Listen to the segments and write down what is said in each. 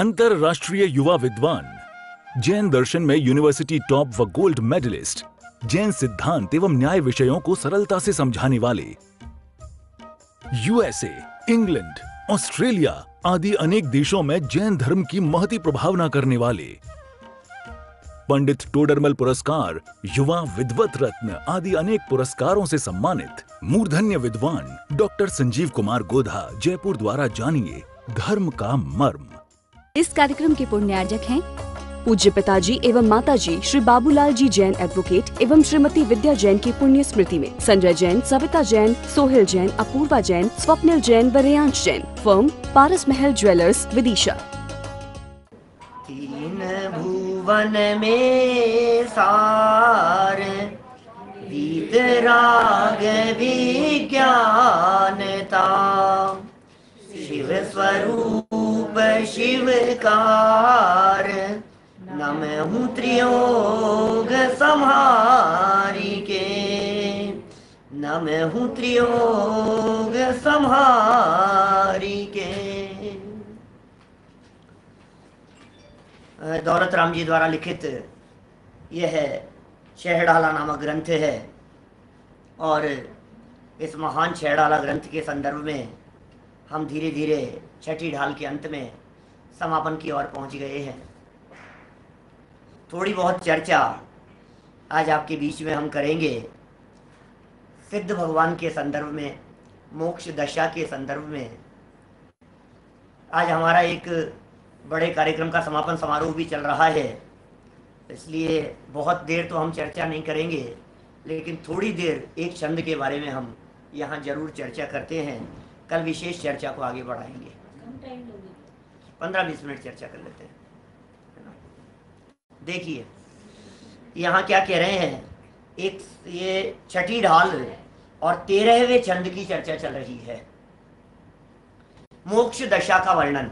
अंतरराष्ट्रीय युवा विद्वान, जैन दर्शन में यूनिवर्सिटी टॉप व गोल्ड मेडलिस्ट, जैन सिद्धांत एवं न्याय विषयों को सरलता से समझाने वाले, यूएसए, इंग्लैंड, ऑस्ट्रेलिया आदि अनेक देशों में जैन धर्म की महती प्रभावना करने वाले, पंडित टोडरमल पुरस्कार, युवा विद्वत रत्न आदि अनेक पुरस्कारों से सम्मानित मूर्धन्य विद्वान डॉक्टर संजीव कुमार गोधा जयपुर द्वारा जानिए धर्म का मर्म। इस कार्यक्रम के पुण्यार्जक हैं पूज्य पिताजी एवं माताजी श्री बाबूलाल जी जैन एडवोकेट एवं श्रीमती विद्या जैन की पुण्य स्मृति में संजय जैन, सविता जैन, सोहेल जैन, अपूर्वा जैन, स्वप्निल जैन व रेयांश जैन, फर्म पारस महल ज्वेलर्स, विदिशा। तीन भुवन में सार वीतराग विज्ञानता, शिव स्वरूप शिवकार, नमहु त्रियोग संहारी के, नमहु त्रियोग संहारी के। दौलत राम जी द्वारा लिखित यह छहड़ाला नामक ग्रंथ है और इस महान छहड़ाला ग्रंथ के संदर्भ में हम धीरे धीरे छठी ढाल के अंत में समापन की ओर पहुंच गए हैं। थोड़ी बहुत चर्चा आज आपके बीच में हम करेंगे सिद्ध भगवान के संदर्भ में, मोक्ष दशा के संदर्भ में। आज हमारा एक बड़े कार्यक्रम का समापन समारोह भी चल रहा है, इसलिए बहुत देर तो हम चर्चा नहीं करेंगे, लेकिन थोड़ी देर एक छंद के बारे में हम यहाँ जरूर चर्चा करते हैं। कल विशेष चर्चा को आगे बढ़ाएंगे। 15-20 मिनट चर्चा कर लेते हैं, है ना। देखिए यहाँ क्या कह रहे हैं, एक ये छठी ढाल और 13वें छंद की चर्चा चल रही है। मोक्ष दशा का वर्णन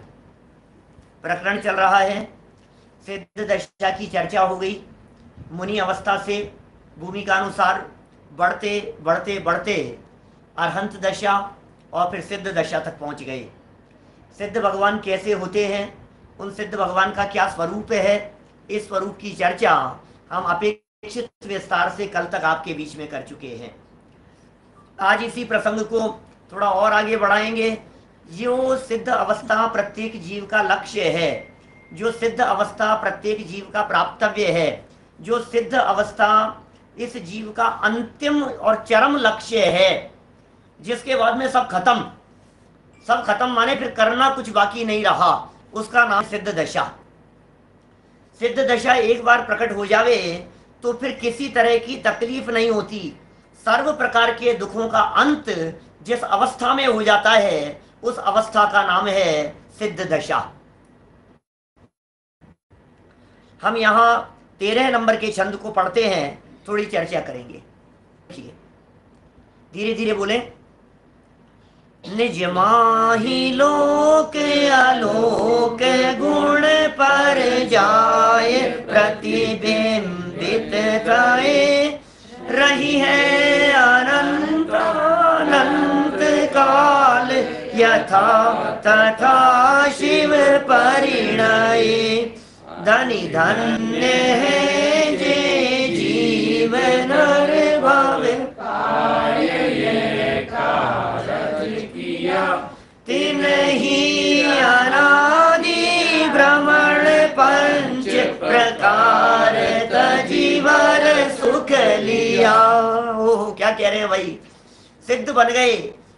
प्रकरण चल रहा है। सिद्ध दशा की चर्चा हो गई। मुनि अवस्था से भूमिका अनुसार बढ़ते बढ़ते बढ़ते अरहंत दशा और फिर सिद्ध दशा तक पहुंच गए। सिद्ध भगवान कैसे होते हैं, उन सिद्ध भगवान का क्या स्वरूप है, इस स्वरूप की चर्चा हम अपेक्षित विस्तार से कल तक आपके बीच में कर चुके हैं। आज इसी प्रसंग को थोड़ा और आगे बढ़ाएंगे। जो सिद्ध अवस्था प्रत्येक जीव का लक्ष्य है, जो सिद्ध अवस्था प्रत्येक जीव का प्राप्तव्य है, जो सिद्ध अवस्था इस जीव का अंतिम और चरम लक्ष्य है, जिसके बाद में सब खत्म माने फिर करना कुछ बाकी नहीं रहा, उसका नाम सिद्ध दशा। सिद्ध दशा एक बार प्रकट हो जावे तो फिर किसी तरह की तकलीफ नहीं होती। सर्व प्रकार के दुखों का अंत जिस अवस्था में हो जाता है, उस अवस्था का नाम है सिद्ध दशा। हम यहाँ 13 नंबर के छंद को पढ़ते हैं, थोड़ी चर्चा करेंगे। धीरे धीरे बोले। निज माही लोक आलोक गुण पर जाए, प्रतिबिंबित त्राए, रही है अनंत अनंत काल, यथा तथा शिव परिणय। धनी धन्य है जे जीव नर भव पाए, ये कारज किया तिन्हि अनादि भ्रमण पंच प्रकार, तजीवर सुख लिया। ओह, क्या कह रहे हैं भाई, सिद्ध बन गए।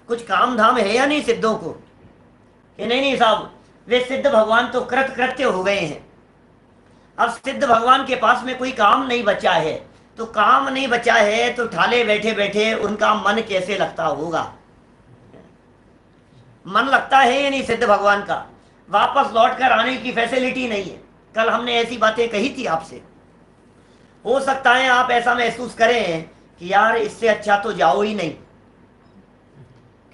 कुछ काम धाम है या नहीं सिद्धों को? कि नहीं साहब, वे सिद्ध भगवान तो कृत्य हो गए हैं। अब सिद्ध भगवान के पास में कोई काम नहीं बचा है, तो काम नहीं बचा है तो ठाले बैठे बैठे उनका मन कैसे लगता होगा? मन लगता है या नहीं सिद्ध भगवान का? वापस लौट कर आने की फैसिलिटी नहीं है। कल हमने ऐसी बातें कही थी आपसे। हो सकता है आप ऐसा महसूस करें कि यार इससे अच्छा तो जाओ ही नहीं,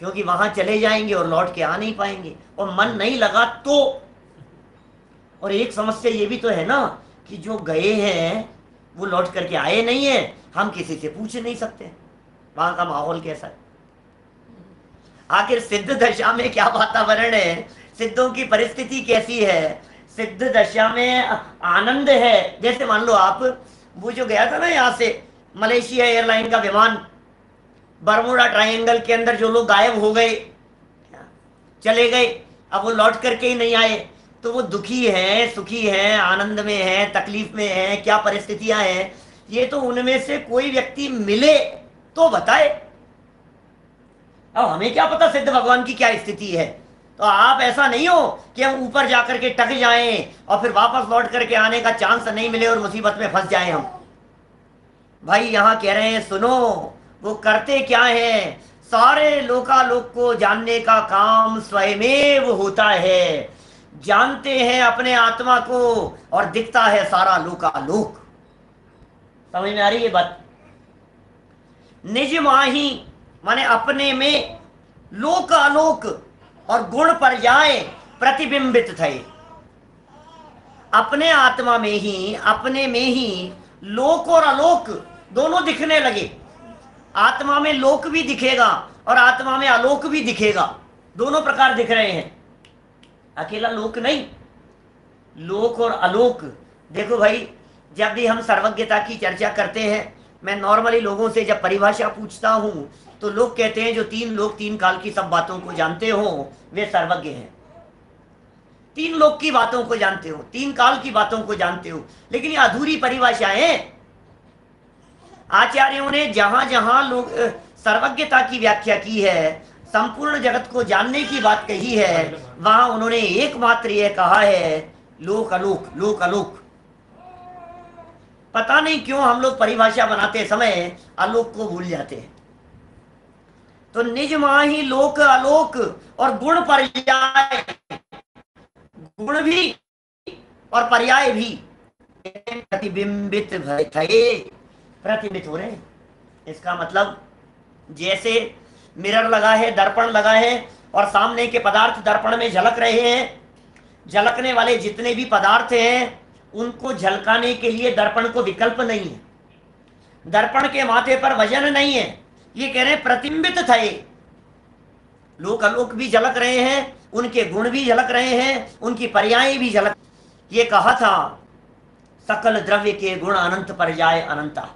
क्योंकि वहां चले जाएंगे और लौट के आ नहीं पाएंगे, और मन नहीं लगा तो। और एक समस्या ये भी तो है ना कि जो गए हैं वो लौट करके आए नहीं है, हम किसी से पूछ नहीं सकते वहां का माहौल कैसा है। आखिर सिद्ध दशा में क्या वातावरण है, सिद्धों की परिस्थिति कैसी है, सिद्ध दशा में आनंद है। जैसे मान लो आप, वो जो गया था ना यहाँ से मलेशिया एयरलाइन का विमान, बरमूडा ट्रायंगल के अंदर जो लोग गायब हो गए, चले गए, अब वो लौट करके ही नहीं आए, तो वो दुखी हैं, सुखी हैं, आनंद में हैं, तकलीफ में हैं, क्या परिस्थितियां हैं, ये तो उनमें से कोई व्यक्ति मिले तो बताए। अब हमें क्या पता सिद्ध भगवान की क्या स्थिति है। तो आप ऐसा नहीं हो कि हम ऊपर जाकर के टक जाएं और फिर वापस लौट करके आने का चांस नहीं मिले और मुसीबत में फंस जाएं हम। भाई यहां कह रहे हैं सुनो, वो करते क्या है, सारे लोकालोक को जानने का काम स्वयमेव होता है। जानते हैं अपने आत्मा को और दिखता है सारा लोकालोक। समझ में आ रही है बात? निज माही माने अपने में, लोकालोक और गुण पर्याय प्रतिबिंबित थे। अपने आत्मा में ही, अपने में ही लोक और अलोक दोनों दिखने लगे। आत्मा में लोक भी दिखेगा और आत्मा में आलोक भी दिखेगा, दोनों प्रकार दिख रहे हैं, अकेला लोक नहीं, लोक और आलोक। देखो भाई, जब भी हम सर्वज्ञता की चर्चा करते हैं, मैं नॉर्मली लोगों से जब परिभाषा पूछता हूं तो लोग कहते हैं जो तीन लोक तीन काल की सब बातों को जानते हो वे सर्वज्ञ हैं। तीन लोक की बातों को जानते हो, तीन काल की बातों को जानते हो, लेकिन ये अधूरी परिभाषा है। आचार्यों ने जहां जहां लोग सर्वज्ञता की व्याख्या की है, संपूर्ण जगत को जानने की बात कही है, वहां उन्होंने एकमात्र यह कहा है लोक अलोक, लोक अलोक। पता नहीं क्यों हम लोग परिभाषा बनाते समय आलोक को भूल जाते हैं। तो निज माही लोक आलोक और गुण पर्याय, गुण भी और पर्याय भी प्रतिबिंबित थे, प्रतिबिंबित हो रहे हैं। इसका मतलब जैसे मिरर लगा है, दर्पण लगा है और सामने के पदार्थ दर्पण में झलक रहे हैं। झलकने वाले जितने भी पदार्थ हैं उनको झलकाने के लिए दर्पण को विकल्प नहीं है, दर्पण के माथे पर वजन नहीं है। ये कह रहे हैं प्रतिबिंबित थे, लोक अलोक भी झलक रहे हैं, उनके गुण भी झलक रहे हैं, उनकी पर्याय भी झलक। ये कहा था सकल द्रव्य के गुण अनंत पर्याय अनंता,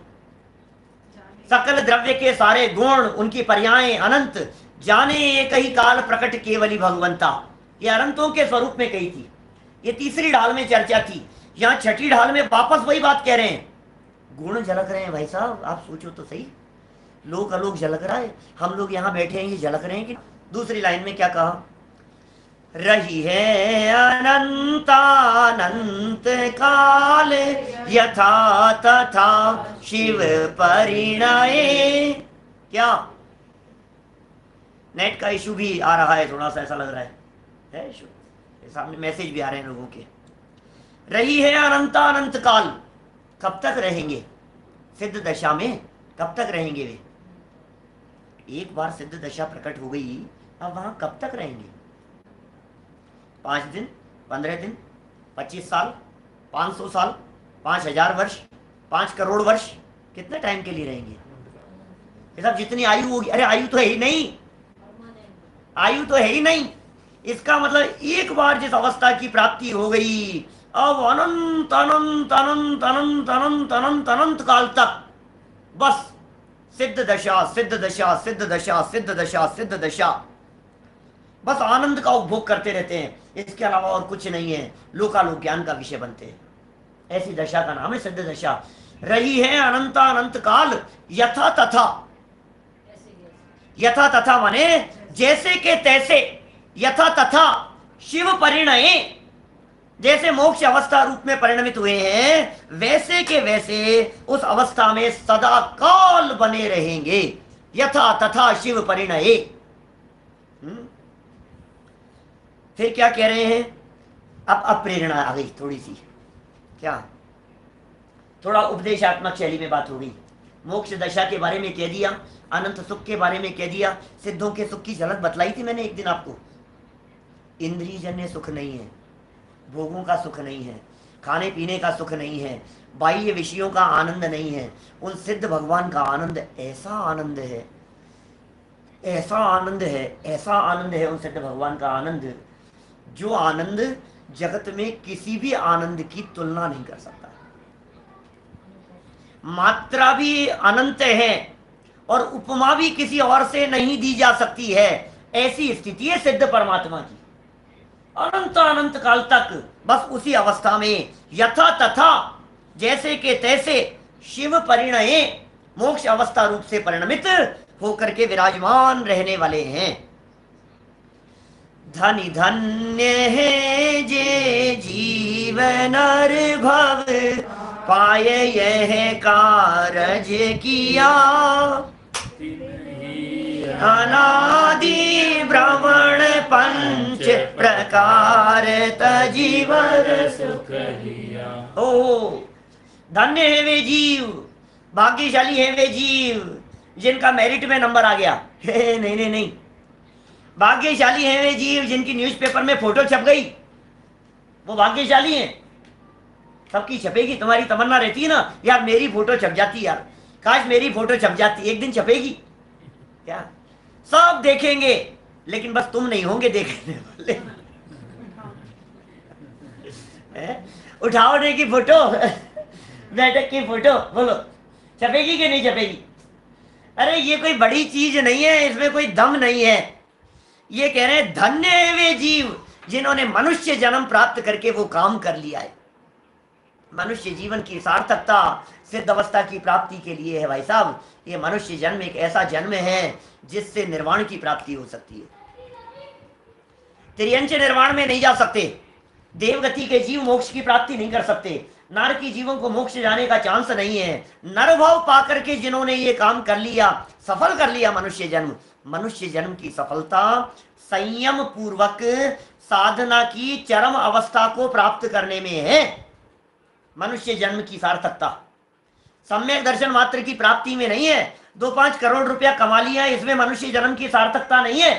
सकल द्रव्य के सारे गुण उनकी पर्याय अनंत, जाने एक ही काल प्रकट केवली भगवंता। ये अनंतों के स्वरूप में कही थी। ये तीसरी ढाल में चर्चा थी। यहाँ छठी ढाल में वापस वही बात कह रहे हैं, गुण झलक रहे हैं। भाई साहब आप सोचो तो सही, लोक अलोक झलक रहा है, हम लोग यहाँ बैठे हैं, ये झलक रहे हैं कि? दूसरी लाइन में क्या कहा, रही है अनंतानंत काल यथा तथा शिव परिणय। क्या नेट का इशू भी आ रहा है, थोड़ा सा ऐसा लग रहा है इशू, सामने मैसेज भी आ रहे हैं लोगों के। रही है अनंतानंत काल, कब तक रहेंगे सिद्ध दशा में, कब तक रहेंगे वे? एक बार सिद्ध दशा प्रकट हो गई, अब वहां कब तक रहेंगे? 5 दिन, 15 दिन, 25 साल, 500 साल, 5000 वर्ष, 5 करोड़ वर्ष, कितने टाइम के लिए रहेंगे? ये सब जितनी आयु होगी, अरे आयु तो है ही नहीं, आयु तो है ही नहीं। इसका मतलब एक बार जिस अवस्था की प्राप्ति हो गई, अब अनंत अनंत अनंत अनंत अनंत अनंत अनंत काल तक बस सिद्ध दशा, सिद्ध दशा, सिद्ध दशा, सिद्ध दशा, सिद्ध दशा, बस आनंद का उपभोग करते रहते हैं। इसके अलावा और कुछ नहीं है, लोकालोक ज्ञान का विषय बनते हैं। ऐसी दशा का नाम है सिद्ध दशा। रही है अनंत अनंत काल यथा तथा, यथा तथा माने जैसे के तैसे, यथा तथा शिव परिणय, जैसे मोक्ष अवस्था रूप में परिणमित हुए हैं वैसे के वैसे उस अवस्था में सदा काल बने रहेंगे। यथा तथा शिव परिणय। फिर क्या कह रहे हैं? अब प्रेरणा आ गई थोड़ी सी, क्या थोड़ा उपदेशात्मक शैली में बात हो गई। मोक्ष दशा के बारे में कह दिया, अनंत सुख के बारे में कह दिया, सिद्धों के सुख की झलक बतलाई थी मैंने एक दिन आपको। इंद्रियजन्य सुख नहीं है, भोगों का सुख नहीं है, खाने पीने का सुख नहीं है, बाह्य विषयों का आनंद नहीं है। उन सिद्ध भगवान का आनंद ऐसा आनंद है, ऐसा आनंद है, ऐसा आनंद है उन सिद्ध भगवान का आनंद, जो आनंद जगत में किसी भी आनंद की तुलना नहीं कर सकता, मात्रा भी अनंत है और उपमा भी किसी और से नहीं दी जा सकती है। ऐसी स्थिति है सिद्ध परमात्मा की, अनंत अनंत काल तक बस उसी अवस्था में यथा तथा जैसे के तैसे शिव परिणये मोक्ष अवस्था रूप से परिणमित होकर के विराजमान रहने वाले हैं। धनी धन्य है जे जीव नर भव पाए यह कारज किया, अनादि भ्रमण पंच प्रकार तजीवर सुख लिया। ओ धन्य है वे जीव, भाग्यशाली है वे जीव जिनका मेरिट में नंबर आ गया। नहीं नहीं नहीं, भाग्यशाली है वे जीव जिनकी न्यूज़पेपर में फोटो छप गई, वो भाग्यशाली हैं। सबकी छपेगी, तुम्हारी तमन्ना रहती है ना, यार मेरी फोटो छप जाती, यार काश मेरी फोटो छप जाती। एक दिन छपेगी क्या? सब देखेंगे लेकिन बस तुम नहीं होंगे देखने वाले। उठाओ ने की फोटो, बैठक की फोटो, बोलो छपेगी कि नहीं छपेगी? अरे ये कोई बड़ी चीज नहीं है, इसमें कोई दम नहीं है। ये कह रहे हैं धन्य है वे जीव जिन्होंने मनुष्य जन्म प्राप्त करके वो काम कर लिया है। मनुष्य जीवन की सार्थकता सिद्ध अवस्था की प्राप्ति के लिए है भाई साहब। ये मनुष्य जन्म एक ऐसा जन्म है जिससे निर्वाण की प्राप्ति हो सकती है। त्रियंच निर्वाण में नहीं जा सकते, देवगति के जीव मोक्ष की प्राप्ति नहीं कर सकते, नर की जीवों को मोक्ष जाने का चांस नहीं है। नर भाव पाकर के जिन्होंने ये काम कर लिया, सफल कर लिया मनुष्य जन्म की सफलता संयम पूर्वक साधना की चरम अवस्था को प्राप्त करने में है। मनुष्य जन्म की सार्थकता सम्यक दर्शन मात्र की प्राप्ति में नहीं है। 2-5 करोड़ रुपया कमा लिया, इसमें मनुष्य जन्म की सार्थकता नहीं है।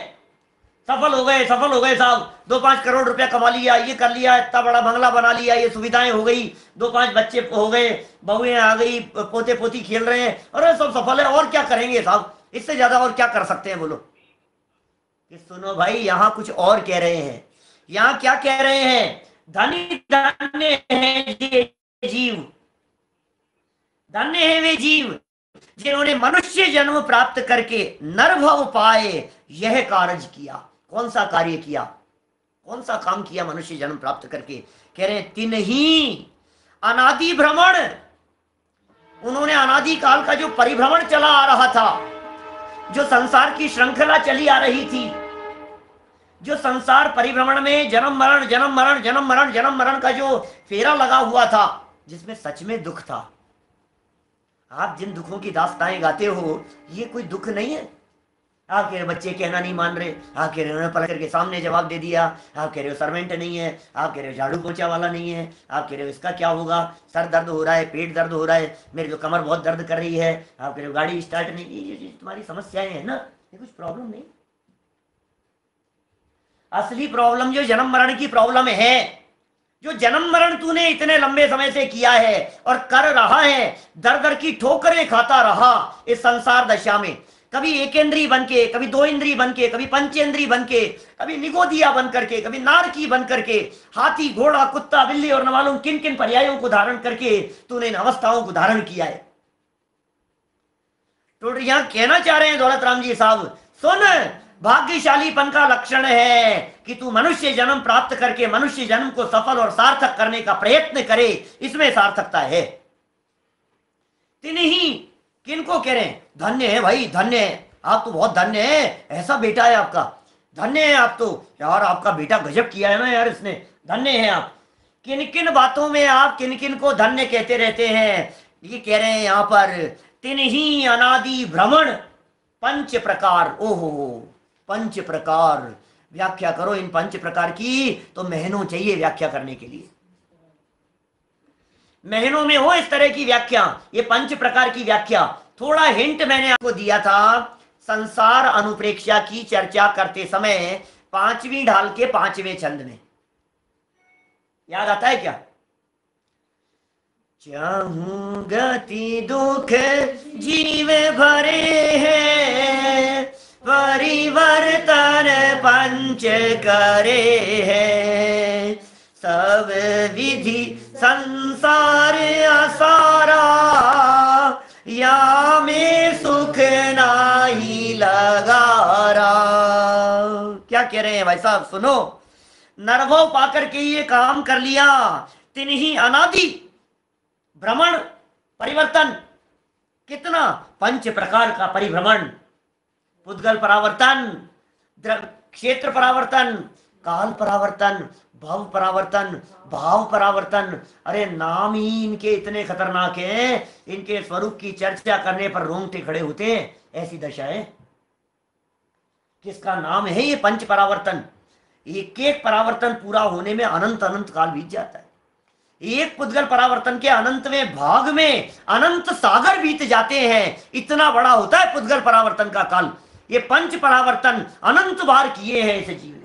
सफल हो गए साहब, 2-5 करोड़ रुपया कमा लिया, ये कर लिया, इतना बड़ा बंगला बना लिया, ये सुविधाएं हो गई, 2-5 बच्चे हो गए, बहुएं आ गई, पोते पोती खेल रहे हैं, अरे सब सफल है, और क्या करेंगे साहब, इससे ज्यादा और क्या कर सकते हैं बोलो। कि सुनो भाई, यहां कुछ और कह रहे हैं। यहां क्या कह रहे हैं? धनी धन्य है जीव, धन्य है वे जीव जिन्होंने मनुष्य जन्म प्राप्त करके नरभव पाए यह कार्य किया। कौन सा कार्य किया, कौन सा काम किया मनुष्य जन्म प्राप्त करके? कह रहे तिन्ही अनादि भ्रमण, उन्होंने अनादि काल का जो परिभ्रमण चला आ रहा था, जो संसार की श्रृंखला चली आ रही थी, जो संसार परिभ्रमण में जन्म मरण जन्म मरण जन्म मरण जन्म मरण का जो फेरा लगा हुआ था, जिसमें सच में दुख था। आप जिन दुखों की दास्तानें गाते हो, ये कोई दुख नहीं है। आप कह रहे बच्चे कहना नहीं मान रहे, आप कह रहे उन्होंने पलट करके सामने जवाब दे दिया, आप कह रहे हो सर्वेंट नहीं है, आप कह रहे हो झाड़ू पोछा वाला नहीं है, आप कह रहे हो इसका क्या होगा, सर दर्द हो रहा है, पेट दर्द हो रहा है, मेरी तो कमर बहुत दर्द कर रही है, आप कह रहे हो गाड़ी स्टार्ट नहीं। ये तुम्हारी समस्याएं हैं ना, ये कुछ प्रॉब्लम नहीं। असली प्रॉब्लम जो जन्म मरण की प्रॉब्लम है, जो जन्म मरण तूने इतने लंबे समय से किया है और कर रहा है, दर दर की ठोकरें खाता रहा इस संसार दशा में, कभी एक इंद्री बन के, कभी 2 इंद्री बन के, कभी पंचेंद्री बन के, कभी निगोदिया बन करके, कभी नारकी बन करके, हाथी घोड़ा कुत्ता बिल्ली और न मालूम किन किन पर्यायों को धारण करके तूने इन अवस्थाओं को धारण किया है। तो यहां कहना चाह रहे हैं दौलत राम जी साहब, सुन, भाग्यशालीपन का लक्षण है कि तू मनुष्य जन्म प्राप्त करके मनुष्य जन्म को सफल और सार्थक करने का प्रयत्न करे, इसमें सार्थकता है। तिन्ही किनको कह रहे हैं? धन्य है भाई, धन्य है, आप तो बहुत धन्य है, ऐसा बेटा है आपका, धन्य है आप तो, यार आपका बेटा गजब किया है ना यार इसने, धन्य है आप। किन किन बातों में आप किन किन को धन्य कहते रहते हैं? ये कह रहे हैं यहां पर, तिन्ही अनादि भ्रमण पंच प्रकार। ओहो, पंच प्रकार, व्याख्या करो इन पंच प्रकार की, तो महीनों चाहिए व्याख्या करने के लिए, महीनों में हो इस तरह की व्याख्या, ये पंच प्रकार की व्याख्या। थोड़ा हिंट मैंने आपको दिया था संसार अनुप्रेक्षा की चर्चा करते समय, 5वीं ढाल के 5वें छंद में, याद आता है क्या? चाहूं गति दुख जीव भरे हैं, परिवर्तन पंच करे है, विधि संसार असारा, या में सुख नाही लगारा। क्या कह रहे हैं भाई साहब, सुनो। नरभव पाकर के ये काम कर लिया, तिन्ही अनादि भ्रमण परिवर्तन, कितना, 5 प्रकार का परिभ्रमण, पुद्गल परावर्तन, क्षेत्र परावर्तन, काल परावर्तन, भव परावर्तन, भाव परावर्तन। अरे नाम ही इनके इतने खतरनाक हैं, इनके स्वरूप की चर्चा करने पर रोंगटे खड़े होते हैं। ऐसी दशा है, किसका नाम है ये 5 परावर्तन। एक एक परावर्तन पूरा होने में अनंत अनंत काल बीत जाता है। एक पुद्गल परावर्तन के अनंतवें भाग में अनंत सागर बीत जाते हैं। इतना बड़ा होता है पुद्गल परावर्तन का काल। ये 5 परावर्तन अनंत बार किए हैं इस जीव ने।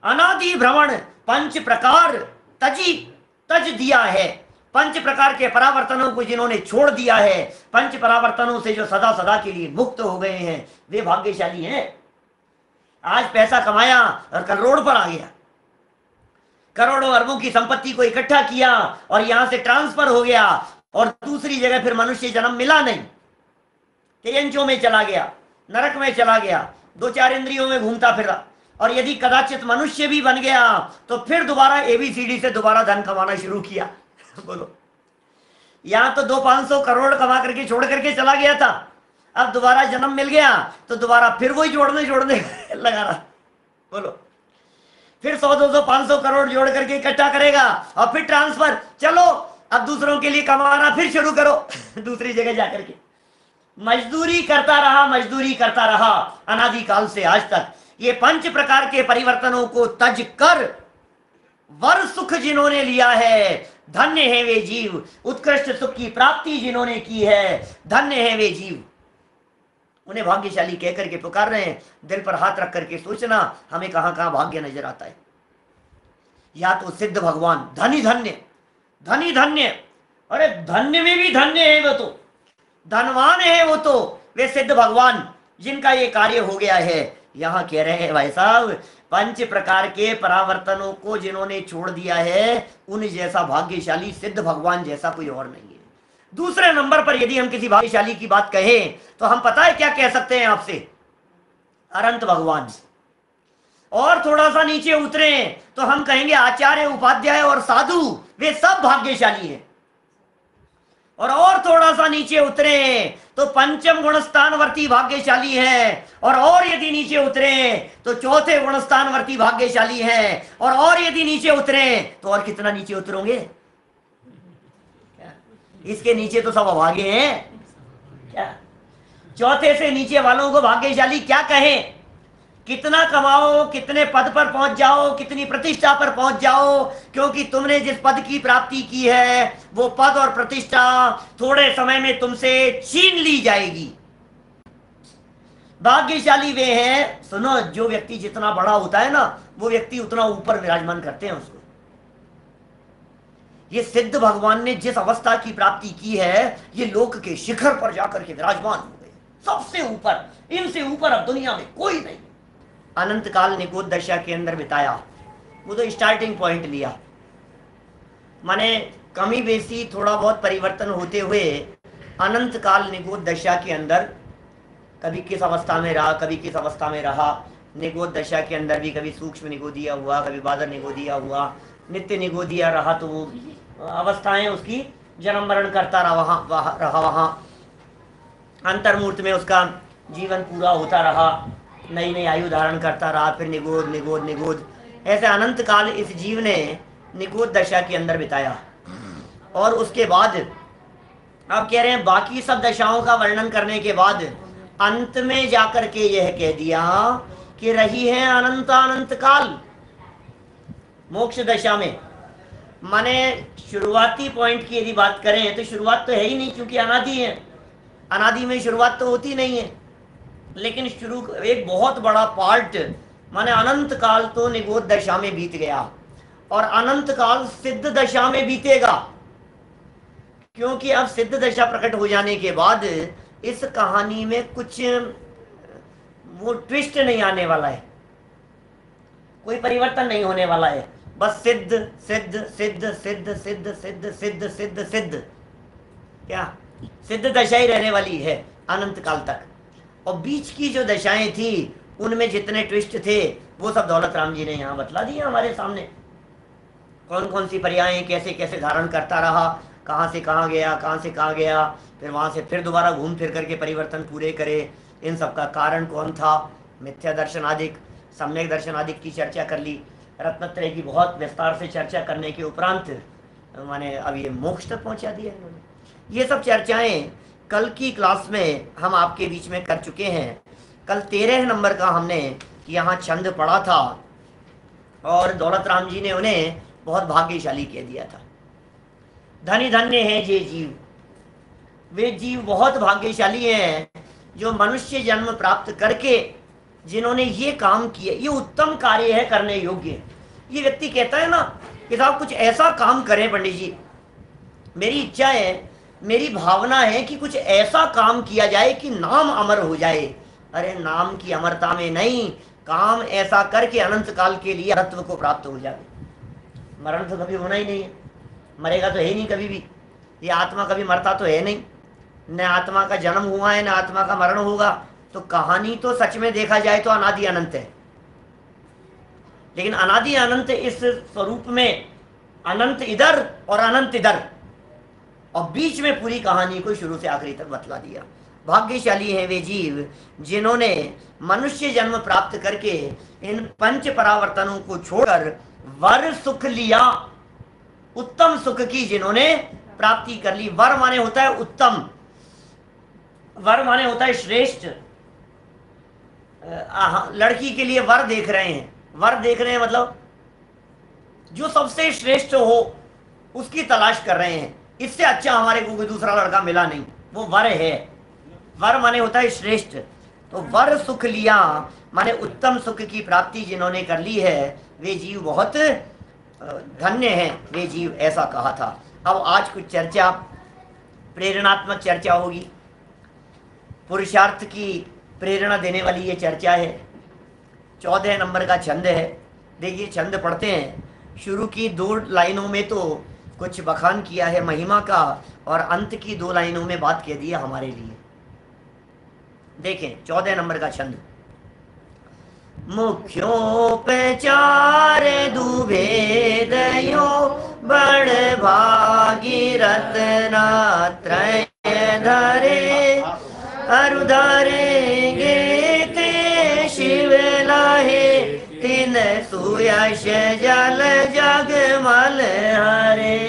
अनादि भ्रमण 5 प्रकार तज दिया है। 5 प्रकार के परावर्तनों को जिन्होंने छोड़ दिया है, 5 परावर्तनों से जो सदा सदा के लिए मुक्त हो गए हैं, वे भाग्यशाली हैं। आज पैसा कमाया और कल रोड पर आ गया, करोड़ों अरबों की संपत्ति को इकट्ठा किया और यहां से ट्रांसफर हो गया और दूसरी जगह फिर मनुष्य जन्म मिला नहीं, तेयंचों में चला गया, नरक में चला गया, 2-4 इंद्रियों में घूमता फिरा, और यदि कदाचित मनुष्य भी बन गया तो फिर दोबारा एबीसीडी से दोबारा धन कमाना शुरू किया। बोलो, यहां तो 200-500 करोड़ कमा करके छोड़ करके चला गया था, अब दोबारा जन्म मिल गया तो दोबारा फिर वही जोड़ने लगा रहा। बोलो, फिर 100-200-500 करोड़ जोड़ करके इकट्ठा करेगा और फिर ट्रांसफर, चलो अब दूसरों के लिए कमाना फिर शुरू करो दूसरी जगह जाकर के। मजदूरी करता रहा अनादिकाल से आज तक। ये 5 प्रकार के परिवर्तनों को तज कर वर सुख जिन्होंने लिया है, धन्य है वे जीव। उत्कृष्ट सुख की प्राप्ति जिन्होंने की है, धन्य है वे जीव। उन्हें भाग्यशाली कहकर के पुकार रहे हैं। दिल पर हाथ रख करके सोचना, हमें कहां कहां भाग्य नजर आता है। या तो सिद्ध भगवान, धनी धन्य, अरे धन्य में भी धन्य है वो तो, धनवान है वो तो, वे सिद्ध भगवान जिनका ये कार्य हो गया है। यहां कह रहे हैं भाई साहब, 5 प्रकार के परावर्तनों को जिन्होंने छोड़ दिया है, उन जैसा भाग्यशाली सिद्ध भगवान जैसा कोई और नहीं है। दूसरे नंबर पर यदि हम किसी भाग्यशाली की बात कहें तो हम पता है क्या कह सकते हैं आपसे, अनंत भगवान। और थोड़ा सा नीचे उतरे तो हम कहेंगे आचार्य, उपाध्याय और साधु, वे सब भाग्यशाली हैं। और थोड़ा सा नीचे उतरे तो पंचम गुण स्थानवर्ती भाग्यशाली है, और यदि नीचे उतरे तो चौथे गुण स्थानवर्ती भाग्यशाली है, और यदि नीचे उतरे तो और कितना नीचे उतरोगे, इसके नीचे तो सब अभागे हैं क्या। चौथे से नीचे वालों को भाग्यशाली क्या कहें। कितना कमाओ, कितने पद पर पहुंच जाओ, कितनी प्रतिष्ठा पर पहुंच जाओ, क्योंकि तुमने जिस पद की प्राप्ति की है वो पद और प्रतिष्ठा थोड़े समय में तुमसे छीन ली जाएगी। भाग्यशाली वे हैं, सुनो, जो व्यक्ति जितना बड़ा होता है ना, वो व्यक्ति उतना ऊपर विराजमान करते हैं उसको। ये सिद्ध भगवान ने जिस अवस्था की प्राप्ति की है, ये लोक के शिखर पर जाकर के विराजमान हो गए, सबसे ऊपर। इनसे ऊपर अब दुनिया में कोई नहीं। अनंत काल निगोद दशा के अंदर बिताया, वो तो स्टार्टिंग पॉइंट लिया, माने कमी बेसी थोड़ा बहुत परिवर्तन होते हुए अनंत काल निगोद दशा के अंदर कभी किस अवस्था में रहा, कभी किस अवस्था में रहा। निगोद दशा के अंदर भी कभी सूक्ष्म निगोदिया हुआ, कभी बादर निगोदिया हुआ, नित्य निगोदिया रहा, तो वो अवस्थाएं उसकी जन्म मरण करता रहा वहां अंतर्मूर्त में उसका जीवन पूरा होता रहा, नई नई आयु धारण करता रहा, फिर निगोद निगोद निगोद, ऐसे अनंत काल इस जीव ने निगोद दशा के अंदर बिताया। और उसके बाद अब कह रहे हैं, बाकी सब दशाओं का वर्णन करने के बाद अंत में जाकर के यह कह दिया कि रही है अनंत काल मोक्ष दशा में। माने शुरुआती पॉइंट की यदि बात करें तो शुरुआत तो है ही नहीं, क्योंकि अनादि है, अनादि में शुरुआत तो होती नहीं है। लेकिन शुरू एक बहुत बड़ा पार्ट, माने अनंत काल तो निगोद दशा में बीत गया और अनंत काल सिद्ध दशा में बीतेगा, क्योंकि अब सिद्ध दशा प्रकट हो जाने के बाद इस कहानी में कुछ वो ट्विस्ट नहीं आने वाला है, कोई परिवर्तन नहीं होने वाला है। बस सिद्ध सिद्ध सिद्ध सिद्ध सिद्ध सिद्ध सिद्ध सिद्ध सिद्ध, क्या सिद्ध दशा ही रहने वाली है अनंत काल तक। और बीच की जो दशाएं थी उनमें जितने ट्विस्ट थे वो सब दौलत राम जी ने यहाँ बतला दिया हमारे सामने। कौन कौन सी पर्यायें कैसे कैसे धारण करता रहा, कहाँ से कहाँ गया, कहाँ से कहाँ गया, फिर वहाँ से फिर दोबारा घूम फिर करके परिवर्तन पूरे करे, इन सब का कारण कौन था, मिथ्या दर्शन आदिक, सम्यक दर्शन आदिक की चर्चा कर ली। रत्नत्रय की बहुत विस्तार से चर्चा करने के उपरांत माने अब ये मोक्ष तक पहुँचा दिया इन्होंने। ये सब चर्चाएं कल की क्लास में हम आपके बीच में कर चुके हैं। कल 13 नंबर का हमने यहाँ छंद पढ़ा था और दौलत राम जी ने उन्हें बहुत भाग्यशाली कह दिया था। धनी धन्य है ये जीव, वे जीव बहुत भाग्यशाली हैं जो मनुष्य जन्म प्राप्त करके जिन्होंने ये काम किया, ये उत्तम कार्य है, करने योग्य। ये व्यक्ति कहता है ना कि साहब कुछ ऐसा काम करें पंडित जी, मेरी इच्छा है, मेरी भावना है कि कुछ ऐसा काम किया जाए कि नाम अमर हो जाए। अरे नाम की अमरता में नहीं, काम ऐसा करके अनंत काल के लिए रत्व को प्राप्त हो जाए। मरण तो कभी होना ही नहीं है, मरेगा तो है नहीं कभी भी, ये आत्मा कभी मरता तो है नहीं, न आत्मा का जन्म हुआ है न आत्मा का मरण होगा। तो कहानी तो सच में देखा जाए तो अनादि अनंत है, लेकिन अनादि अनंत इस स्वरूप में अनंत इधर और अनंत इधर, और बीच में पूरी कहानी को शुरू से आखिरी तक बतला दिया। भाग्यशाली हैं वे जीव जिन्होंने मनुष्य जन्म प्राप्त करके इन पंच परावर्तनों को छोड़कर वर सुख लिया, उत्तम सुख की जिन्होंने प्राप्ति कर ली। वर माने होता है उत्तम, वर माने होता है श्रेष्ठ। लड़की के लिए वर देख रहे हैं, वर देख रहे हैं मतलब जो सबसे श्रेष्ठ हो उसकी तलाश कर रहे हैं। इससे अच्छा हमारे को कोई दूसरा लड़का मिला नहीं, वो वर है। वर माने होता है श्रेष्ठ। तो वर सुख लिया माने उत्तम सुख की प्राप्ति जिन्होंने कर ली है वे जीव बहुत धन्य हैं, वे जीव, ऐसा कहा था। अब आज कुछ चर्चा, प्रेरणात्मक चर्चा होगी, पुरुषार्थ की प्रेरणा देने वाली ये चर्चा है। 14 नंबर का छंद है। देखिए छंद पढ़ते हैं। शुरू की 2 लाइनों में तो कुछ बखान किया है महिमा का, और अंत की 2 लाइनों में बात कह दी है हमारे लिए। देखें 14 नंबर का छंद। मुख्योपचार दुभेदयो बड़ भागी रत्नात्रय धरे, अरु धरेंगे ते शिव लाहे, तिन सुयश जल जगमल हरे।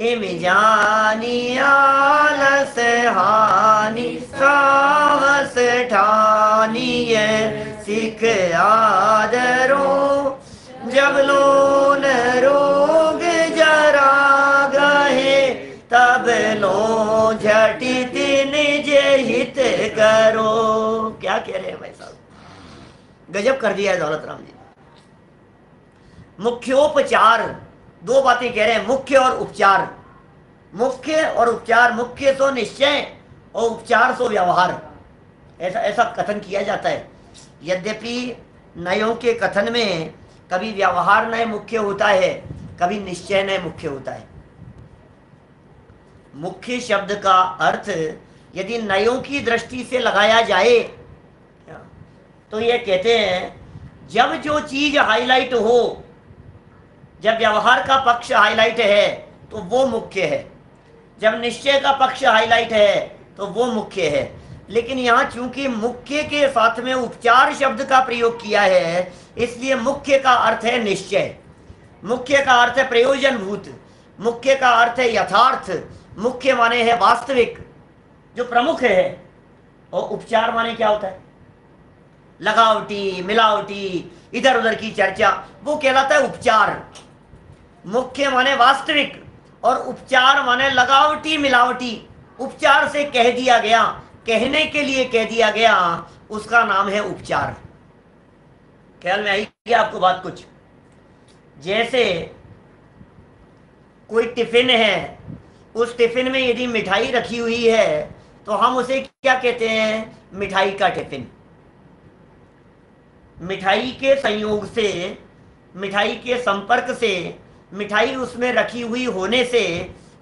इम जानी आलस हानि साहस ठानिय, सिख आदरो जब लोन रोग जरा गहे, तब लो झटित निज हित करो। क्या कह रहे हैं भाई साहब, गजब कर दिया है दौलत राम जी। मुख्योपचार, 2 बातें कह रहे हैं, मुख्य और उपचार। मुख्य और उपचार, मुख्य सो निश्चय और उपचार सो व्यवहार, ऐसा ऐसा कथन किया जाता है। यद्यपि नयों के कथन में कभी व्यवहार नय मुख्य होता है, कभी निश्चय नय मुख्य होता है। मुख्य शब्द का अर्थ यदि नयों की दृष्टि से लगाया जाए तो ये कहते हैं जब जो चीज हाईलाइट हो, जब व्यवहार का पक्ष हाईलाइट है तो वो मुख्य है, जब निश्चय का पक्ष हाईलाइट है तो वो मुख्य है। लेकिन यहाँ चूंकि मुख्य के साथ में उपचार शब्द का प्रयोग किया है, इसलिए मुख्य का अर्थ है निश्चय, मुख्य का अर्थ है प्रयोजनभूत, मुख्य का अर्थ है यथार्थ, मुख्य माने है वास्तविक, जो प्रमुख है। और उपचार माने क्या होता है, लगावटी मिलावटी इधर उधर की चर्चा, वो कहलाता है उपचार। मुख्य माने वास्तविक और उपचार माने लगावटी मिलावटी। उपचार से कह दिया गया, कहने के लिए कह दिया गया, उसका नाम है उपचार। ख्याल में आई क्या आपको बात कुछ? जैसे कोई टिफिन है, उस टिफिन में यदि मिठाई रखी हुई है तो हम उसे क्या कहते हैं, मिठाई का टिफिन। मिठाई के संयोग से मिठाई के संपर्क से, मिठाई उसमें रखी हुई होने से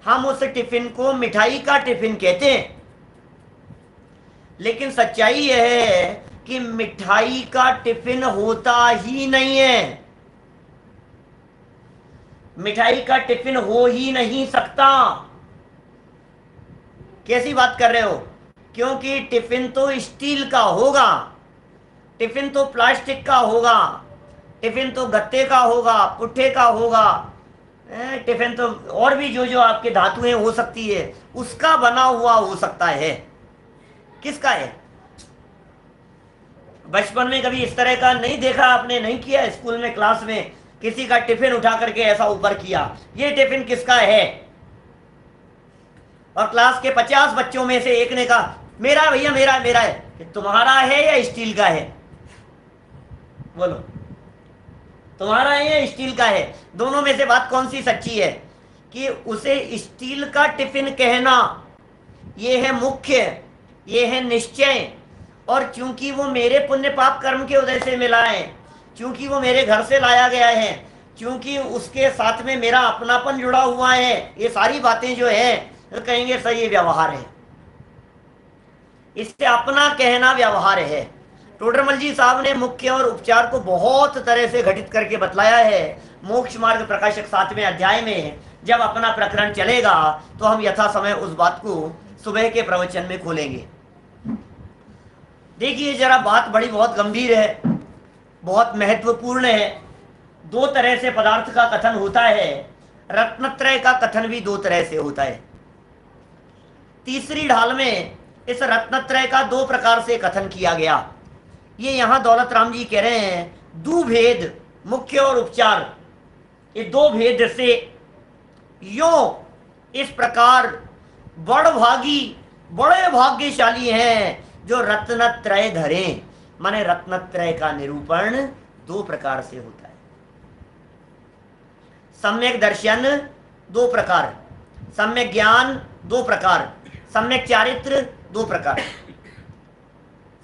हम उस टिफिन को मिठाई का टिफिन कहते हैं। लेकिन सच्चाई यह है कि मिठाई का टिफिन होता ही नहीं है, मिठाई का टिफिन हो ही नहीं सकता। कैसी बात कर रहे हो? क्योंकि टिफिन तो स्टील का होगा, टिफिन तो प्लास्टिक का होगा, टिफिन तो गत्ते का होगा, पुट्ठे का होगा, टिफिन तो और भी जो जो आपके धातुएं हो सकती है, उसका बना हुआ हो सकता है। किसका है? बचपन में कभी इस तरह का नहीं देखा आपने? नहीं किया? स्कूल में क्लास में किसी का टिफिन उठा करके ऐसा ऊपर किया, ये टिफिन किसका है? और क्लास के 50 बच्चों में से एक ने कहा मेरा भैया, मेरा मेरा है। कि तुम्हारा है या स्टील का है? बोलो, तुम्हारा है या स्टील का है? दोनों में से बात कौन सी सच्ची है? कि उसे स्टील का टिफिन कहना ये है मुख्य, ये है निश्चय। और चूंकि वो मेरे पुण्य पाप कर्म के उदय से मिला है, चूंकि वो मेरे घर से लाया गया है, चूंकि उसके साथ में मेरा अपनापन जुड़ा हुआ है, ये सारी बातें जो है तो कहेंगे सर ये व्यवहार है, इससे अपना कहना व्यवहार है। टोडरमल जी साहब ने मुख्य और उपचार को बहुत तरह से घटित करके बतलाया है। मोक्ष मार्ग प्रकाशक 7वें अध्याय में जब अपना प्रकरण चलेगा तो हम यथा समय उस बात को सुबह के प्रवचन में खोलेंगे। देखिए जरा, बात बड़ी बहुत गंभीर है, बहुत महत्वपूर्ण है। दो तरह से पदार्थ का कथन होता है, रत्नत्रय का कथन भी दो तरह से होता है। तीसरी ढाल में इस रत्नत्रय का दो प्रकार से कथन किया गया। ये यहां दौलत राम जी कह रहे हैं दुभेद, मुख्य और उपचार, ये दो भेद से यो इस प्रकार बड़भागी, बड़े भाग्यशाली हैं जो रत्नत्रय धरे। माने रत्नत्रय का निरूपण दो प्रकार से होता है। सम्यक दर्शन दो प्रकार, सम्यक ज्ञान दो प्रकार, सम्यक चारित्र दो प्रकार।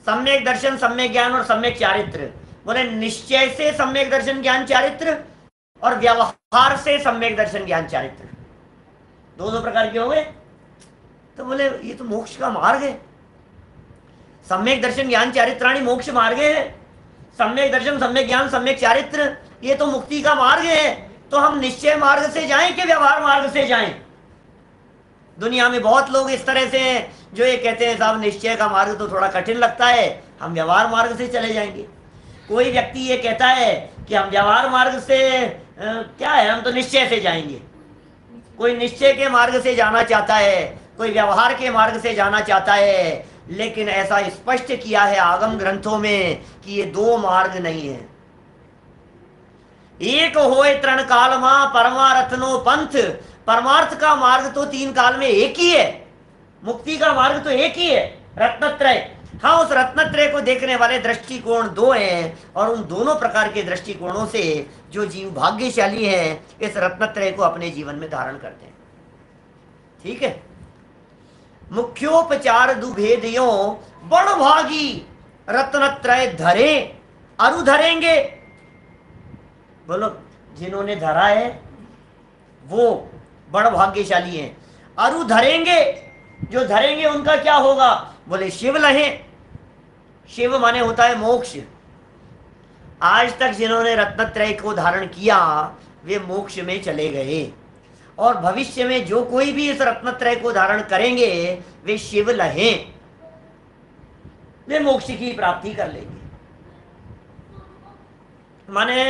सम्यक दर्शन, सम्यक ज्ञान और सम्यक चारित्र। बोले निश्चय से सम्यक दर्शन ज्ञान चारित्र और व्यवहार से सम्यक दर्शन ज्ञान चारित्र, दो दो प्रकार के हो गए। तो बोले ये तो मोक्ष का मार्ग है, सम्यक दर्शन ज्ञान चारित्राणी मोक्ष मार्ग है। सम्यक दर्शन, सम्यक ज्ञान, सम्यक चारित्र, ये तो मुक्ति का मार्ग है। तो हम निश्चय मार्ग से जाएं कि व्यवहार मार्ग से जाएं? दुनिया में बहुत लोग इस तरह से हैं जो ये कहते हैं साहब निश्चय का मार्ग तो थोड़ा कठिन लगता है, हम व्यवहार मार्ग से चले जाएंगे। कोई व्यक्ति ये कहता है कि हम व्यवहार मार्ग से क्या है, हम तो निश्चय से जाएंगे। कोई निश्चय के मार्ग से जाना चाहता है, कोई व्यवहार के मार्ग से जाना चाहता है। लेकिन ऐसा स्पष्ट किया है आगम ग्रंथों में कि ये दो मार्ग नहीं है। एक होए तृण काल मां परमारथनो पंथ, परमार्थ का मार्ग तो तीन काल में एक ही है, मुक्ति का मार्ग तो एक ही है, रत्नत्रय। हाँ, उस रत्नत्रय को देखने वाले दृष्टिकोण दो हैं और उन दोनों प्रकार के दृष्टिकोणों से जो जीव भाग्यशाली हैं इस रत्नत्रय को अपने जीवन में धारण करते हैं। ठीक है, मुख्योपचार दुभेदियों बड़भागी रत्नत्रय धरे अरु धरेंगे। बोलो, जिन्होंने धरा है वो बड़ भाग्यशाली हैं। अरु धरेंगे, जो धरेंगे उनका क्या होगा? बोले शिव लहे। शिव माने होता है मोक्ष। आज तक जिन्होंने रत्नत्रय को धारण किया वे मोक्ष में चले गए, और भविष्य में जो कोई भी इस रत्नत्रय को धारण करेंगे वे शिव लहे, वे मोक्ष की प्राप्ति कर लेंगे। माने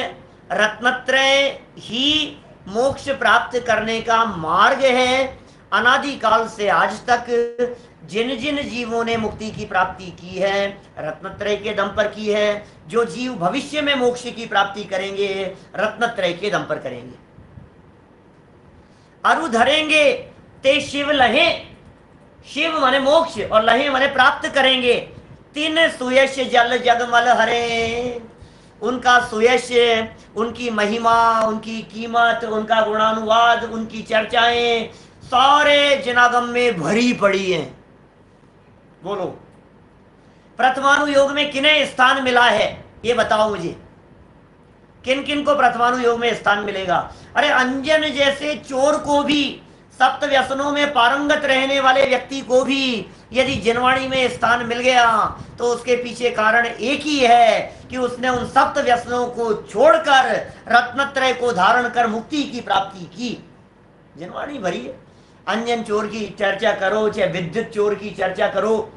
रत्नत्रय ही मोक्ष प्राप्त करने का मार्ग है। अनादिकाल से आज तक जिन जिन जीवों ने मुक्ति की प्राप्ति की है रत्नत्रय के दम पर की है। जो जीव भविष्य में मोक्ष की प्राप्ति करेंगे रत्नत्रय के दम पर करेंगे। अरु धरेंगे ते शिव लहे। शिव माने मोक्ष और लहे माने प्राप्त करेंगे। तीन सुयश जल जगमल हरे। उनका सुयश, उनकी महिमा, उनकी कीमत, उनका गुणानुवाद, उनकी चर्चाएं सारे जनागम में भरी पड़ी हैं। बोलो, प्रथमानुयोग में किन्हें स्थान मिला है ये बताओ मुझे। किन किन को प्रथमानुयोग में स्थान मिलेगा? अरे अंजन जैसे चोर को भी, सप्त व्यसनों में पारंगत रहने वाले व्यक्ति को भी यदि जिनवाणी में स्थान मिल गया तो उसके पीछे कारण एक ही है कि उसने उन सप्त व्यसनों को छोड़कर रत्नत्रय को धारण कर मुक्ति की प्राप्ति की। जिनवाणी भरी है। अंजन चोर की चर्चा करो, चाहे विद्युत चोर की चर्चा करो,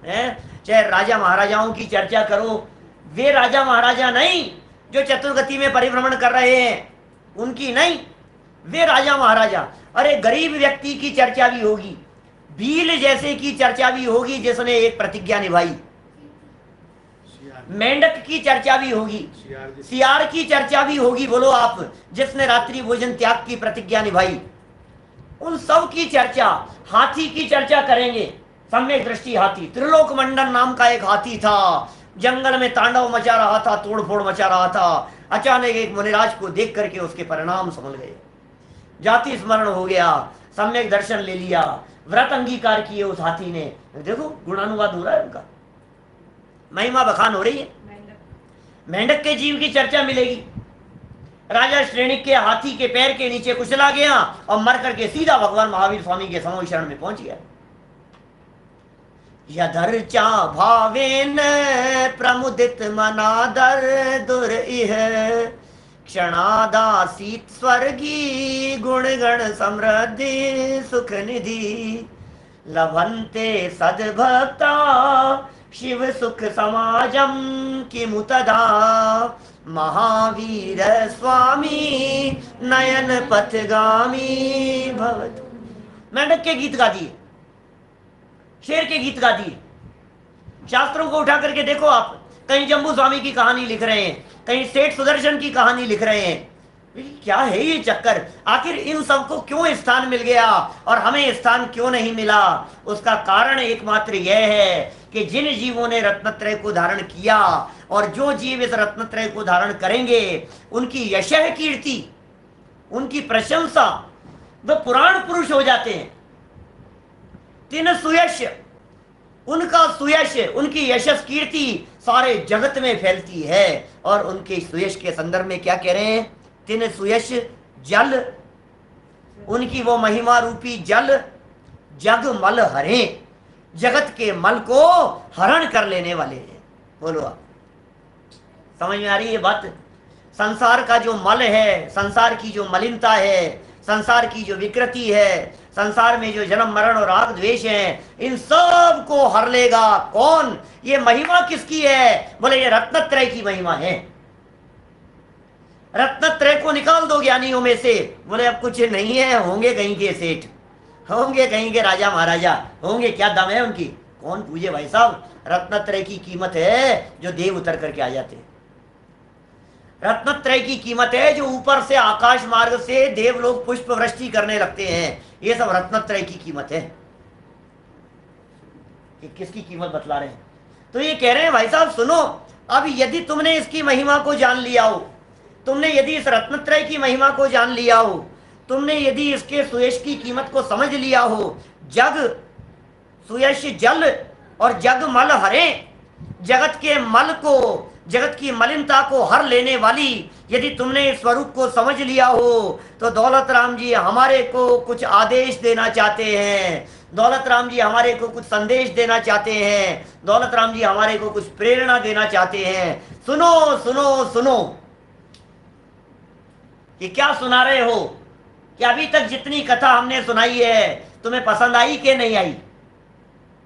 चाहे राजा महाराजाओं की चर्चा करो, वे राजा महाराजा नहीं जो चतुर्गति में परिभ्रमण कर रहे हैं, उनकी नहीं, वे राजा महाराजा। अरे गरीब व्यक्ति की चर्चा भी होगी, भील जैसे की चर्चा भी होगी जिसने एक प्रतिज्ञा निभाई, मेंढक की चर्चा भी होगी, सियार की चर्चा भी होगी, बोलो आप, जिसने रात्रि भोजन त्याग की प्रतिज्ञा निभाई। उन सब की चर्चा, हाथी की चर्चा करेंगे, सम्यक दृष्टि हाथी, त्रिलोक मंडन नाम का एक हाथी था, जंगल में तांडव मचा रहा था, तोड़फोड़ मचा रहा था। अचानक एक मुनिराज को देख करके उसके परिणाम समझ गए, जाति स्मरण हो गया, सम्यक दर्शन ले लिया, व्रत अंगीकार किए उस हाथी ने। देखो गुणानुवाद हो रहा है उनका, महिमा बखान हो रही है। मेंढक के जीव की चर्चा मिलेगी। राजा श्रेणी के हाथी के पैर के नीचे कुचला गया और मर करके सीधा भगवान महावीर स्वामी के समूह शरण में पहुंच गया। यदर्चा भावेन प्रमुदित मनादर दुर इह क्षणादासीत स्वर्गी गुणगण समृद्धि सुख निधि लभन्ते सद्भक्ता शिव सुख समाजम किमुतदा महावीर स्वामी नयन पथगामी भवतु। मेंढक के गीत गा दिए, शेर के गीत गा दिए। शास्त्रों को उठा करके देखो आप, कहीं जम्बू स्वामी की कहानी लिख रहे हैं, कहीं सेठ सुदर्शन की कहानी लिख रहे हैं। क्या है ये चक्कर? आखिर इन सबको क्यों स्थान मिल गया और हमें स्थान क्यों नहीं मिला? उसका कारण एकमात्र यह है कि जिन जीवों ने रत्नत्रय को धारण किया और जो जीव इस रत्नत्रय को धारण करेंगे, उनकी यशः कीर्ति, उनकी प्रशंसा, वे पुराण पुरुष हो जाते हैं। तीन सुयश, उनका सुयश, उनकी यशस कीर्ति सारे जगत में फैलती है। और उनके सुयश के संदर्भ में क्या कह रहे हैं? तीन सुयश जल, उनकी वो महिमा रूपी जल जग मल हरे, जगत के मल को हरण कर लेने वाले हैं। बोलो आप, समझ में आ रही है बात? संसार का जो मल है, संसार की जो मलिनता है, संसार की जो विकृति है, संसार में जो जन्म मरण और राग द्वेष है, इन सब को हर लेगा कौन? ये महिमा किसकी है? बोले ये रत्नत्रय की महिमा है। रत्नत्रय को निकाल दो ज्ञानियों में से, बोले अब कुछ नहीं है, होंगे कहीं के सेठ, होंगे कहीं के राजा महाराजा, होंगे, क्या दम है उनकी? कौन पूजे भाई साहब? रत्नत्रय की कीमत है जो देव उतर करके आ जाते हैं। रत्नत्रय की कीमत है जो ऊपर से आकाश मार्ग से देव लोग पुष्प वृष्टि करने लगते हैं। ये सब रत्नत्रय की कीमत है। कि किसकी कीमत बतला रहे हैं? तो ये कह रहे हैं भाई साहब सुनो, अब यदि तुमने इसकी महिमा को जान लिया हो, तुमने यदि इस रत्नत्रय की महिमा को जान लिया हो, तुमने यदि इसके सुयश की कीमत को समझ लिया हो, जग सुयश जल और जग मल हरे, जगत के मल को, जगत की मलिनता को हर लेने वाली यदि तुमने इस स्वरूप को समझ लिया हो, तो दौलत राम जी हमारे को कुछ आदेश देना चाहते हैं, दौलत राम जी हमारे को कुछ संदेश देना चाहते हैं, दौलत राम जी हमारे को कुछ प्रेरणा देना चाहते हैं। सुनो सुनो सुनो, कि क्या सुना रहे हो? कि अभी तक जितनी कथा हमने सुनाई है तुम्हें पसंद आई कि नहीं आई?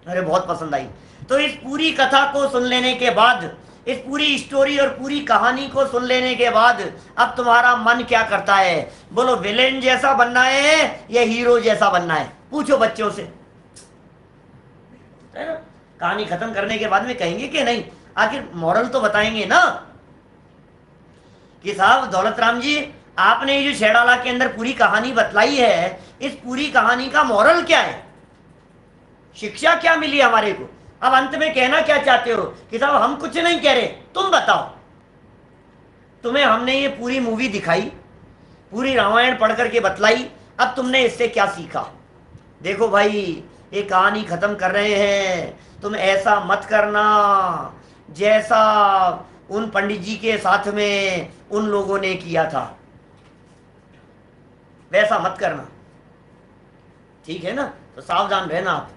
अरे बहुत पसंद आई। तो इस पूरी कथा को सुन लेने के बाद, इस पूरी स्टोरी और पूरी कहानी को सुन लेने के बाद अब तुम्हारा मन क्या करता है? बोलो विलेन जैसा बनना है या हीरो जैसा बनना है? पूछो बच्चों से, है ना? कहानी खत्म करने के बाद में कहेंगे कि नहीं, आखिर मॉरल तो बताएंगे ना कि साहब दौलत राम जी आपने ये जो शेडाला के अंदर पूरी कहानी बतलाई है, इस पूरी कहानी का मॉरल क्या है? शिक्षा क्या मिली हमारे को? अब अंत में कहना क्या चाहते हो? कि साहब हम कुछ नहीं कह रहे, तुम बताओ। तुम्हें हमने ये पूरी मूवी दिखाई, पूरी रामायण पढ़ करके बतलाई, अब तुमने इससे क्या सीखा? देखो भाई, ये कहानी खत्म कर रहे हैं, तुम ऐसा मत करना जैसा उन पंडित जी के साथ में उन लोगों ने किया था, वैसा मत करना, ठीक है ना। तो सावधान रहना आप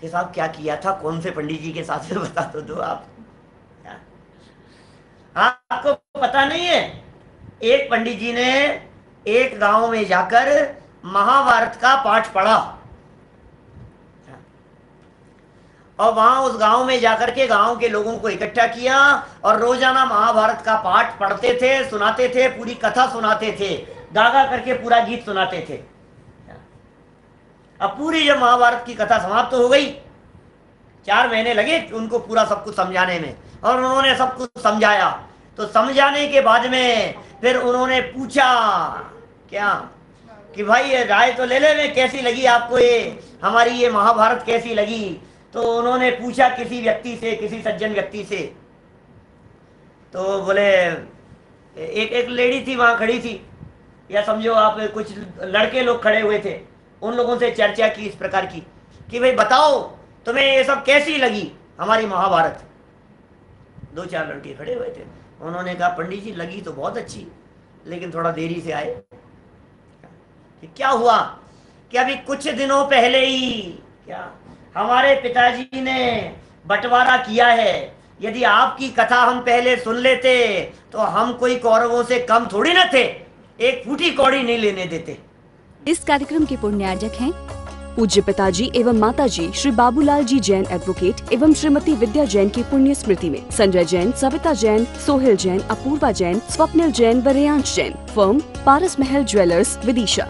कि साहब क्या किया था, कौन से पंडित जी के साथ में बता तो दो आप। आपको पता नहीं है, एक पंडित जी ने एक गांव में जाकर महाभारत का पाठ पढ़ा और वहां उस गांव में जाकर के गांव के लोगों को इकट्ठा किया और रोजाना महाभारत का पाठ पढ़ते थे, सुनाते थे, पूरी कथा सुनाते थे, गागा करके पूरा गीत सुनाते थे। अब पूरी जब महाभारत की कथा समाप्त हो गई, 4 महीने लगे उनको पूरा सब कुछ समझाने में और उन्होंने सब कुछ समझाया। तो समझाने के बाद में फिर उन्होंने पूछा क्या कि भाई ये राय तो ले ले, कैसी लगी आपको ये हमारी ये महाभारत कैसी लगी। तो उन्होंने पूछा किसी व्यक्ति से, किसी सज्जन व्यक्ति से, तो बोले एक लेडी थी वहां खड़ी थी, या समझो आप कुछ लड़के लोग खड़े हुए थे, उन लोगों से चर्चा की इस प्रकार की कि भाई बताओ तुम्हें ये सब कैसी लगी हमारी महाभारत। 2-4 लड़के खड़े हुए थे, उन्होंने कहा पंडित जी लगी तो बहुत अच्छी, लेकिन थोड़ा देरी से आए। कि क्या हुआ कि अभी कुछ दिनों पहले ही क्या हमारे पिताजी ने बंटवारा किया है, यदि आपकी कथा हम पहले सुन लेते तो हम कोई कौरवों से कम थोड़ी न थे, एक फूटी कौड़ी नहीं लेने देते। इस कार्यक्रम के पुण्यार्जक हैं पूज्य पिताजी एवं माताजी श्री बाबूलाल जी जैन एडवोकेट एवं श्रीमती विद्या जैन की पुण्य स्मृति में संजय जैन, सविता जैन, सोहेल जैन, अपूर्वा जैन, स्वप्निल जैन व रेयांश जैन। फर्म पारस महल ज्वेलर्स, विदिशा।